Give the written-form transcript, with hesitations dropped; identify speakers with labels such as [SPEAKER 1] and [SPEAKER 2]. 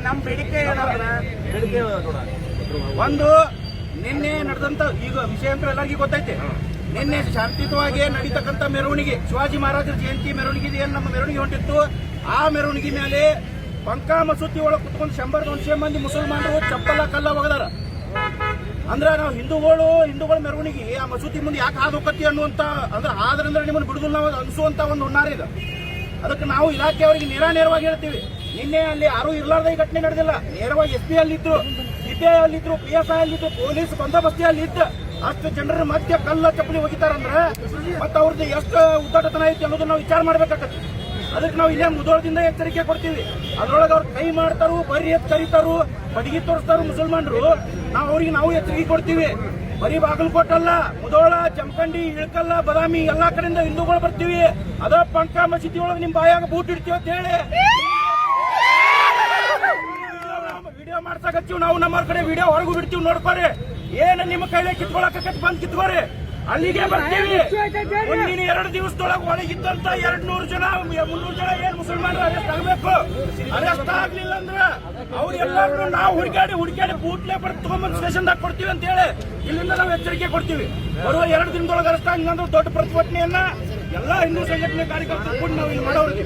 [SPEAKER 1] ನಮ್ಮ ಬೇಡಿಕೆ ಏನಂದ್ರೆ ಒಂದು ನಿನ್ನೆ ನಡೆದಂತ ಈಗ ವಿಷಯ ಅಂತ ಎಲ್ಲರಿಗೂ ಗೊತ್ತೈತೆ. ನಿನ್ನೆ ಶಾಂತಿಯುತವಾಗಿ ನಡೀತಕ್ಕಂಥ ಮೆರವಣಿಗೆ, ಶಿವಾಜಿ ಮಹಾರಾಜರ ಜಯಂತಿ ಮೆರವಣಿಗೆ ಏನ್ ನಮ್ಮ ಮೆರವಣಿಗೆ ಹೊಂಟಿತ್ತು, ಆ ಮೆರವಣಿಗೆ ಮೇಲೆ ಪಂಕಾ ಮಸೂತಿ ಒಳಗೆ ಕುತ್ಕೊಂಡು 100-100 ಮಂದಿ ಮುಸಲ್ಮಾನರು ಚಪ್ಪಲ ಕಲ್ಲ ಒಗದಾರ. ಅಂದ್ರೆ ನಾವು ಹಿಂದೂಗಳ ಮೆರವಣಿಗೆ ಆ ಮಸೂತಿ ಮುಂದೆ ಯಾಕೆ ಹಾದು ಹೋಗತ್ತಿ ಅನ್ನುವಂತ, ಅಂದ್ರೆ ಆದ್ರಿಂದ ನಿಮ್ಮನ್ನು ಬಿಡುದಿಲ್ಲ ನಾವು ಅನಿಸುವಂತ ಒಂದು ಹುನ್ನಾರ ಇದೆ. ಅದಕ್ಕೆ ನಾವು ಇಲಾಖೆಯವರಿಗೆ ನೇರವಾಗಿ ಹೇಳ್ತೀವಿ. ನಿನ್ನೆ ಅಲ್ಲಿ ಯಾರು ಇರ್ಲಾರ್ದ ಈ ಘಟನೆ ನಡೆದಿಲ್ಲ. ನೇರವಾಗಿ SP ಅಲ್ಲಿದ್ರು, CPI ಅಲ್ಲಿದ್ರು, PSI ಅಲ್ಲಿದ್ರು, ಪೊಲೀಸ್ ಬಂದೋಬಸ್ತಿ ಅಲ್ಲಿ ಇತ್ತು. ಅಷ್ಟು ಜನರ ಮಧ್ಯ ಕಲ್ಲ ಚಪ್ಪಲಿ ಹೋಗಿತಾರಂದ್ರೆ ಮತ್ತೆ ಅವ್ರದ್ದು ಎಷ್ಟು ಉದ್ದಾಟತನ ಐತಿ ಅನ್ನೋದನ್ನ ನಾವು ವಿಚಾರ ಮಾಡ್ಬೇಕಾಗತ್ತೆ. ಅದಕ್ಕೆ ನಾವು ಇಲ್ಲೇ ಮುಧೋಳದಿಂದ ಎಚ್ಚರಿಕೆ ಕೊಡ್ತೀವಿ. ಅದ್ರೊಳಗೆ ಅವ್ರು ಕೈ ಮಾಡ್ತಾರು, ಬರೀ ಎತ್ ಕರೀತಾರು, ಬಡಗಿ ತೋರಿಸ್ತಾರು ಮುಸಲ್ಮಾನರು. ನಾವು ಎಚ್ಚರಿಕೆ ಕೊಡ್ತೀವಿ. ಬರೀ ಬಾಗಲಕೋಟಲ್ಲ, ಮುಧೋಳ, ಜಮಖಂಡಿ, ಇಳಕಲ್ಲ, ಬದಾಮಿ ಎಲ್ಲಾ ಕಡೆಯಿಂದ ಹಿಂದೂಗಳು ಬರ್ತೀವಿ. ಅದ ಪಂಕಾ ಮಸೀದಿ ಒಳಗೆ ನಿಮ್ ಬಾಯಾಗ ಬೂಟ್ ಇಡ್ತೀವಿ ಅಂತ ಹೇಳಿ ವಿಡಿಯೋ ಮಾಡ್ಸಕತ್ತೀವಿ. ನಾವು ನಮ್ಮ ಕಡೆ ವಿಡಿಯೋ ಹೊರಗೂ ಬಿಡ್ತೀವಿ, ನೋಡ್ಕೋರಿ. ಏನ್ ನಿಮ್ಮ ಕೈಲೇ ಕಿತ್ಕೊಳಕ ಬಂದ್ ಕಿತ್ಕೋರಿ, ಅಲ್ಲಿಗೆ ಬರ್ತೀವಿ. ಮುಂದಿನ 2 ದಿವಸದೊಳಗೆ ಒಳಗಿದ್ದಂತ 200 ಜನ 300 ಜನ ಏನ್ ಮುಸಲ್ಮಾನರು ಅರೆಸ್ಟ್ ಆಗಬೇಕು. ಅರೆಸ್ಟ್ ಆಗ್ಲಿಲ್ಲ ಅಂದ್ರೆ ಅವ್ರೆಲ್ಲರೂ ನಾವು ಹುಡುಕಾಡಿ ಬೂಟ್ಲೆ ಬರ್ದು ತಗೊಂಬಂದ್ ಸ್ಟೇಷನ್ದಾಗ ಕೊಡ್ತೀವಿ ಅಂತ ಹೇಳಿ ಇಲ್ಲಿಂದ ನಾವು ಎಚ್ಚರಿಕೆ ಕೊಡ್ತೀವಿ. ಬರುವ 2 ದಿನದೊಳಗೆ ಅರೆಸ್ಟ್ ಆಗಿಲ್ಲ ಅಂದ್ರೆ ದೊಡ್ಡ ಪ್ರತಿಭಟನೆಯನ್ನ ಎಲ್ಲಾ ಹಿಂದೂ ಸಂಘಟನೆ ಕಾರ್ಯಕರ್ತರು ಕೂಡ ನಾವು ಇಲ್ಲಿ ಮಾಡೋರಿಗೆ